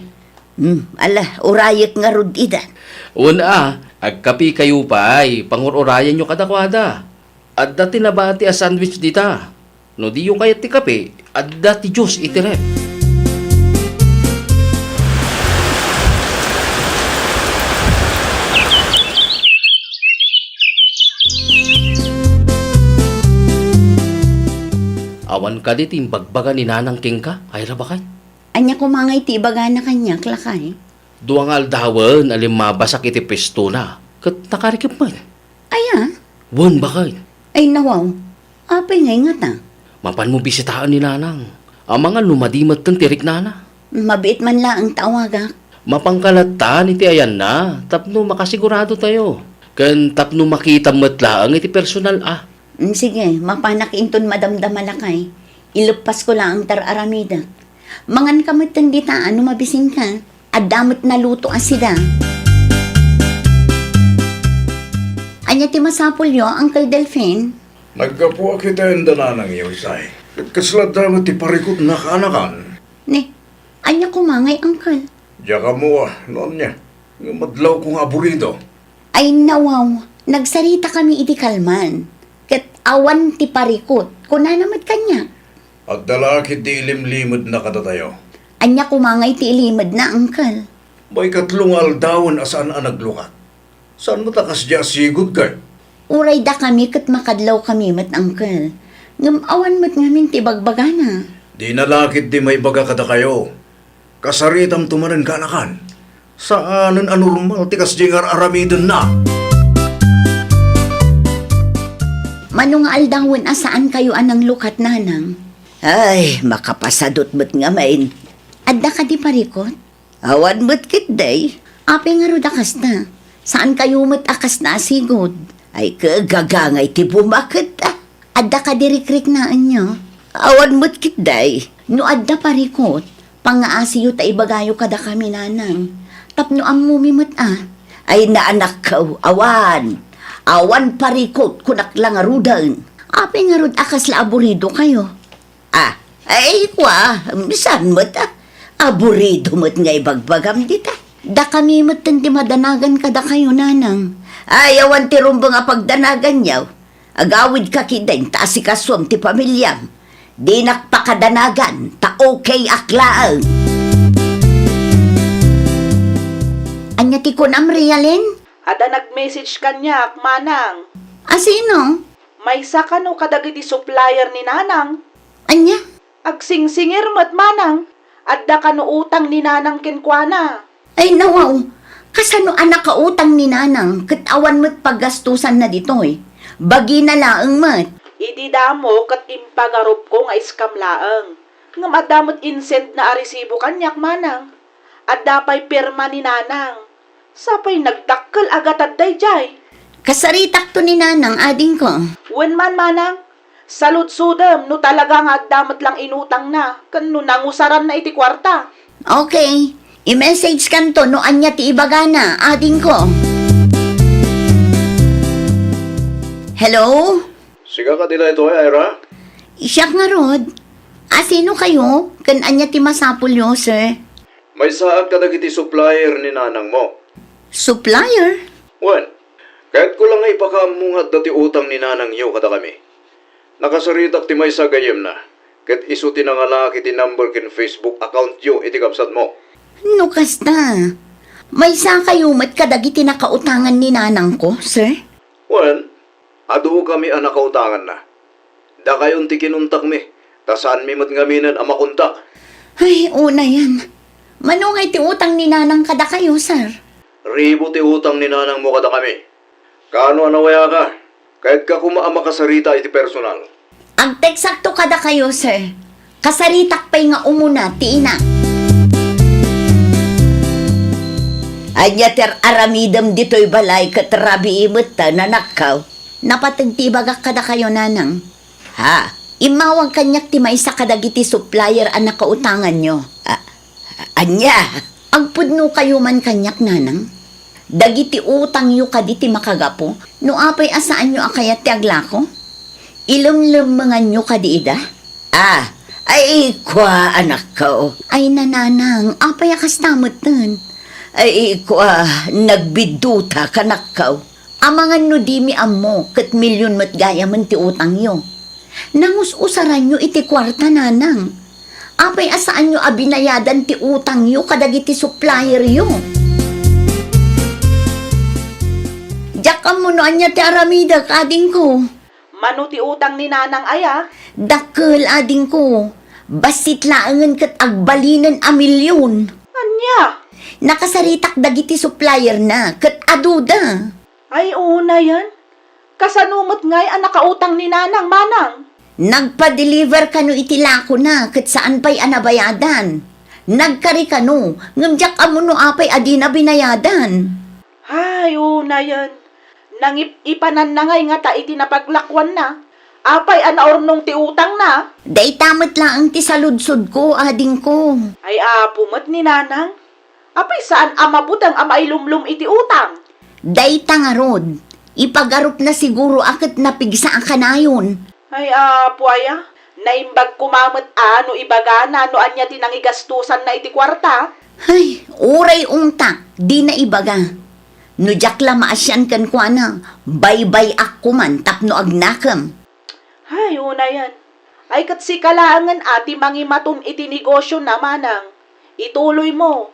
Ala, urayek nga rod ida. Una, agkapi kayo pa ay pangururayan nyo kadakwada. At dati na ba ti a sandwich dita? No di yung kayat ti kape, at dati juice itirep. Awan ka di timbagbaga ni Nanang King ka, ay rabakay. Anya kumangay ti ibaga na kanya, klakay. Duwang aldawan, alim mabasak iti pesto na. Kat nakarikip man. Aya, Wan bakay. ay nawaw. Apay ngay nga ta. Mapan mo bisitaan ni Nanang. Ang mga lumadimat ng tirik nana. Mabiit man lang ang tawagak. Mapangkalatan iti ayan na. Tapno makasigurado tayo. Kan tapno makita matlaang iti personal Sige, mapanak inton madamdama lakay. Ilupas ko lang ang tar-aramida. Mangan kamot tandita, ano mabising ka? At damot na luto asida. Anya ti masapul yo, Uncle Delphin? Nagkapuwa kita yung dananang iyo, Isay. Kaslad mo ti parikot na kaanakan. Ne, anya kumangay, Uncle. Diya ka mo noon niya. Yung madlaw kong aburido. Ay nawaw, nagsarita kami iti kalman. Ket awan ti parikot, kuna namat kanya. At dalakit di ilimlimod na kada tayo. Anya kumangay ti ilimad na, Uncle. May katlong aldawan asaan ang naglukat. Saan matakas diya sigod ka? Uray da kami ket makadlaw kami mat, Uncle. Ngam awan mat ngamin ti bagbagana. Di nalakit di may baga kada kayo. Kasaritam tumanan kanakan. Saanan anormal tikas di ngar aramidon na. Manong aldawon asaan kayo anang lukat nanang? Ay, makapasadot mo't nga main. Adda ka di parikot? Awan mo't kit day. Ape nga rodakas na. Saan kayo mo't akas na sigod? Ay kagagangay ti bumakit Adda ka di rikrik na anyo. Awan mo't kit day. No adda parikot, pangaasiyo ta ibagayo kada kami nanang. Tapno ang mumimot Ay naanak ka, awan. Awan parikot kunak lang arudan. Ape nga rod akas la aburido kayo. Ay, saan mo ta? Aburido mo't nga ibagbagam dita. Da kami mo't ti madanagan ka da kayo, nanang. Ayawan ti rumbo nga pagdanagan yaw. Agawid ka kidain, ta si kaswam ti pamilyam. Di nakpakadanagan, ta okay aklaang. Anya ti kunam realin? Ada nag-message kanyak, manang. Asino? May sakano kadagiti supplier ni nanang. Anya? Agsingsingir mat manang. Adda kano utang ni nanang kenkwana. Ay nawaw, kasano anak ka utang ni nanang, katawan mo't paggastusan na ditoy. Bagi na laang mat. Idi damo kat impagarup ko nga iskam laang. Ngam adamot insent na aresibo kanyak manang. Adda pa'y pirma ni nanang. Sapay nagdakkel agatad dayjay. Kasaritak to ni nanang ading ko. Wen man manang. Saludsudem no talaga nga adamot lang inutang na. Kano nangusaran na iti kwarta. Okay, i-message kanto no anya ti ibagana ading ko. Hello? Siga ka dila ito Ira? Siyak nga rod. Asino kayo? Kan anya ti masapul yo, sir? May saag ka dagiti supplier ni nanang mo. Supplier? Wan, kahit ko lang nga ipakamungat dati utang ni nanang yo kada kami. Nakasaritak ti may sa gayem na. Kahit iso tinangalaki ti number kin Facebook account yo iti kapsat mo. No kasta. May sa kayo mat kadagiti nakautangan ni nanang ko, sir? Wan, adu kami ang nakautangan na. Da kayon ti kinuntak mi. Ta saan mi matngaminan ang makuntak. Ay, una yan. Manungay ti utang ni nanang kada kayo, sir? Ribo ti utang ni nanang mo kada kami. Kano anawaya ka? Kahit ka kumaama kasarita iti personal. Ang teksakto kada kayo, sir. Kasaritak pa'y nga umuna, ti ina. Anya ter aramidam dito'y balay katrabi imot ta nanakaw. Napatagtibagak kada kayo, nanang. Ha? Imawag kanyak ti may sa kadagiti supplier ang nakautangan nyo. Anya? Agpudno kayo man kanyak, nanang. Dagiti utang yu kaditi makagapo, no apay asaan nyo akayat ti aglako? Ilumlumangan nyo kadiida? Ay, anak ko. Ay, nananang, apay akas tamot nun. Ay, nagbiduta kanak ka. Amangan no di mi ammo, kat milyon mat gaya man ti utang nyo. Nangus-usaran nyo iti kwarta, nanang. Apay asaan nyo abinayadan ti utang nyo kadagiti supplier yo. Jakam mo no anya ti aramida kading ko. Mano ti utang ni nanang aya? Dakkel ading ko. Basit laangan kat agbalinan a milyon. Anya? Nakasaritak dagiti supplier na kat aduda. Ay, una yan. Kasanumot nga'y ang nakautang ni nanang manang. Nagpa-deliver kano iti lako na kat saan pa'y anabayadan. Nagkari kano, ngamjak amo no apay adi na binayadan. Ay, una yan. Ipanan na nga'y nga ta iti napaglakwan na. Apay anaornong ti utang na. Day tamat lang ang ti saludsod ko, ading ko. Ay, apumat ni nanang. Apay saan amabutang amailumlum iti utang? Day tangarod, ipagarup na siguro akit napigsa ang kanayon. Ay, apo aya. Naimbag kumamot no ibagana no anya tinangigastusan na iti kwarta. Ay, uray ungtak, di na ibaga. No jakla maasyan kan kwa na, baybay ako man tapno agnakam. Ay, una yan. Ay, kat si kalaangan ati mangimatum iti negosyo na manang. Ituloy mo.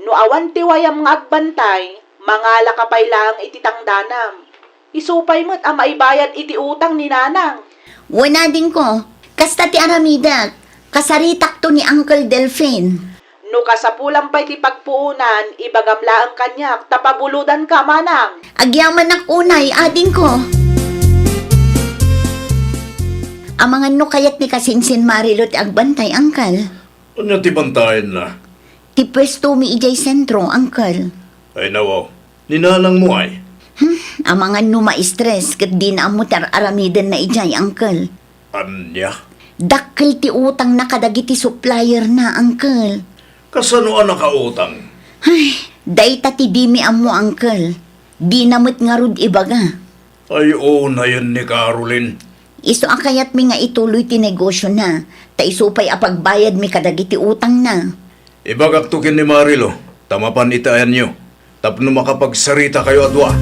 No awan tiwayam nga agbantay, mangala ka pa'y lang iti tangdanam. Isupay mo't ang maibayad iti utang ni nanang. Wala din ko, kasta ti aramida, kasaritak to ni Uncle Delphine. No kasapulang pa'y ti pagpuunan, ibagamla ang kanyak, tapabuludan ka manang. Agyaman ak unay, ading ko. Amangan no kayat ni kasinsin Marilot agbantay, Uncle. Ano ti bantayan na? Ti pwesto mi ijay sentro, Uncle. Ay nawaw, ninanang mo ay. Amangan no ma-stress kat di na amutar aramidan na ijay, Uncle. Anya? Dakkel ti utang na kadagiti supplier na, Uncle. Kasano ang nakautang? Ay, dayta ti di mi amo, Uncle. Di namit nga rud ibaga. Ay na yan ni Caroline. Iso akayat mi nga ituloy ti negosyo na. Ta isupay apagbayad mi kadagiti utang na. Ibagaktukin ni Marilo, tamapan itayan nyo. Tapno makapagsarita kayo adwa.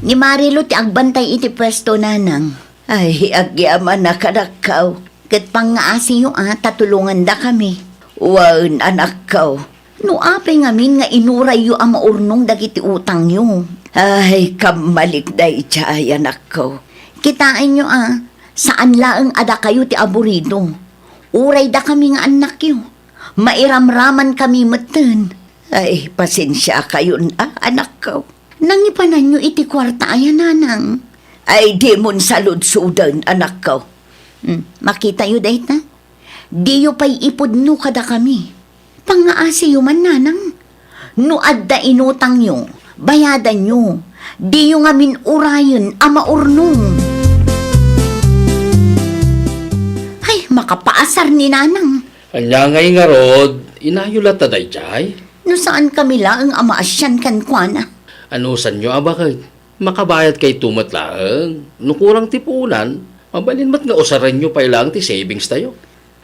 Ni Marilo ti agbantay iti pwesto nanang. Ay, agyaman na kanakaw. Kat pangaasiyo tatulungan da kami. Wan anak kaw. No apay ngamin nga inuray yu ang maurnong dagiti utang yu. Ay, kamalik da ichay anak kaw. Kitain nyo saan laeng ada kayo ti aburido. Uray da kami nga anak yu. Mairamraman kami meten. Ay, pasensya kayo anak kaw. Nangipanan nyo iti kwarta ayan nanang. Ay, di mon salud-sudan, anak ko. Makita yu dahit na? Di yu pa'y ipudno kada kami. Pangaasi yu man nanang. No adda inutang yu, bayadan yu. Di yu nga minurayon ama urnong. Ay, makapaasar ni nanang. Anya ngay nga rod, inayulat ta dayjay. No saan kami laang ama asyan kan kwa. Ano san nyo abakay? Makabayad kay tumat laeng. No kurang tipunan, mabalin mat nga usaran nyo pa ilang ti savings tayo.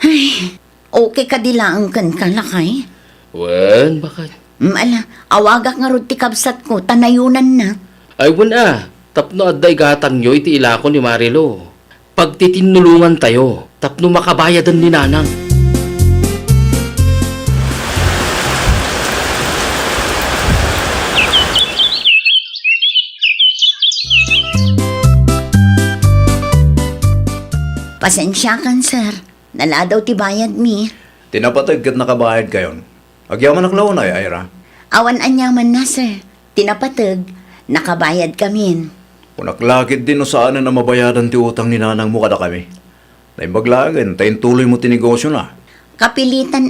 Ay, okay ka dilaang kan kalakay. Wen, bakit? Ala, awagak nga rod ti kabsat ko, tanayunan na. Ay, wen tapno adday gatan nyo iti ilako ni Marilo. Pag titinulungan tayo, tapno makabayadan ni nanang. Pasensya kan, sir. Naladaw ti bayad mi. Tinapatag kat nakabayad kayon. Agyaman naklaon ay, Ira. Awan anyaman na, sir. Tinapatag, nakabayad kami. Kunaklakit din no saan na mabayadan ti utang ni nanang mo kada kami. Naimbaglagan, tayin tuloy mo tinegosyo na. Kapilitan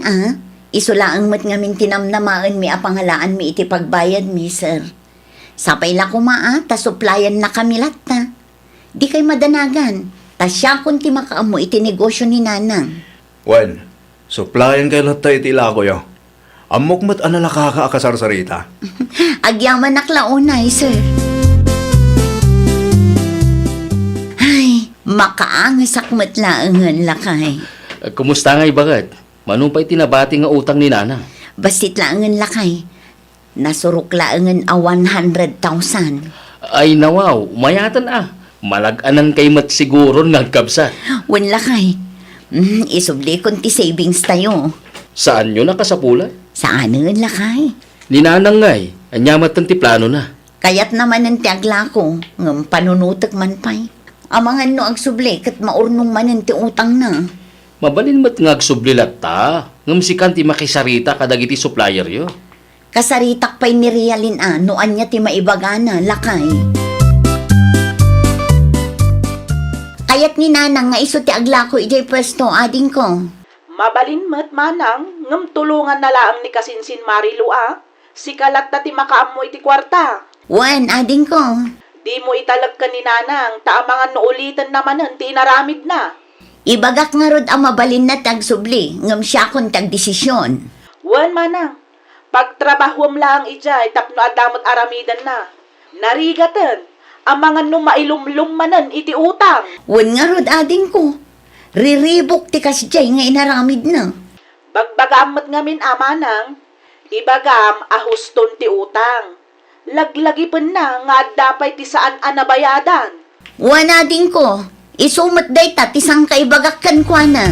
isulaang mat ngamin tinamnamaan mi apangalaan mi iti pagbayad mi, sir. Sapay la kuma ta supplyan na kami latta. Di kay madanagan. Ta siya kun ti makaamo iti negosyo ni nanang. Wen, supplyan kay lahat tayo itilako yo. Amok mat anala kakaakasarsarita. Agyaman naklaunay, sir. Ay, makaangasak mat laangan lakay. Kumusta ngay bakit? Manong pa'y tinabati nga utang ni nanang? Basit laangan lakay. Nasurok laangan 100,000. Ay nawaw, mayatan Malaganan kay mat siguro nagkabsat. Wan lakay. Isubli kon ti savings tayo. Saan nyo nakasapulan? Saan nga lakay? Ni nanang ngay, anyamat ang ti plano na. Kayat naman ang tiagla ko, ng panunutak man pa'y. Amangan no ang subli, kat maurnong man ang ti utang na. Mabalin mat nga agsublilat ta. Ngam si kan ti makisarita kadagiti supplier yo. Kasaritak pa'y ni Rialin noan niya ti maibagana, lakay. Kayat ni nanang nga iso ti agla ko ijay pwesto, ading ko. Mabalin mat manang, ngam tulungan na laang ni Kasinsin Marilo Si kalat na ti makaam mo iti kwarta. Wan, ading ko. Di mo italag ka ni nanang, taamangan no ulitan naman ti inaramid na. Ibagak nga rod ang mabalin na tagsubli, ngam siya kong tagdesisyon. Wan manang, pagtrabahuam lang ijay, tapno adamot aramidan na. Narigatan, ang mga no mailumlum manan iti utang. Wan nga rod, ading ko. Riribok ti kasjay nga inaramid na. Bagbagamot ngamin amanang, ibagam ahuston ti utang. Laglagi pa na nga dapay ti saan anabayadan. Wan, ading ko. Isumat day ta, tisang kaibagakkan kwa na.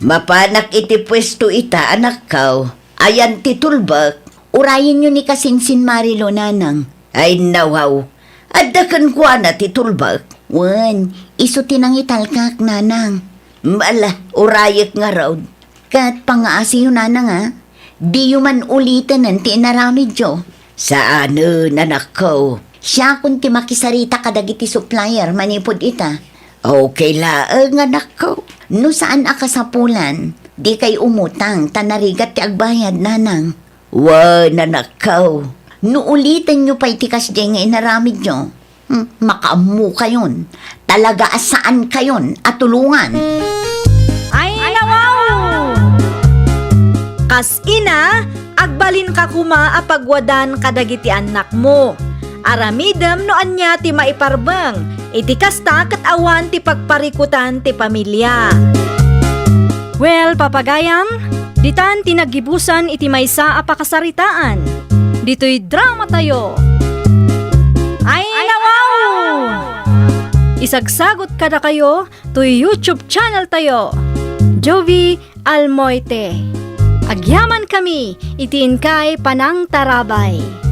Mapanak iti pwesto ita, anak kaw. Ayan ti tulbak. Urayin nyo ni Kasinsin Marilo nanang. Ay nawaw. Addakan kwa na ti tulbak. Wan, iso tinangitalkak nanang. Mala, urayek nga raw. Kat pangaasi yun nanang di yun man ulitin ng tinaramid yo. Saan nanak ko? Siya kung ti makisarita kadagiti supplier manipod ita. Okay laang anak ko. No saan akasapulan, di kay umutang tanarigat ti agbayad nanang. Wan anak ko. No ulitin nyo pa'y tikas di nga inaramid nyo. Makaamu kayon. Talaga asaan kayon at tulungan. Ay, nawaw! Kas ina, agbalin ka kuma apagwadan kadagiti anak mo. Aramidem no anya ti maiparbeng, iti kasta kat awan ti pagparikutan ti pamilya. Well, papagayam, ditan tinagibusan iti maysa a pakasaritaan. Dito'y drama tayo. Ay, nawaw! Isagsagot kada kayo to YouTube channel tayo. Jovi Almoite. Agyaman kami, itiin kay Panang Tarabay.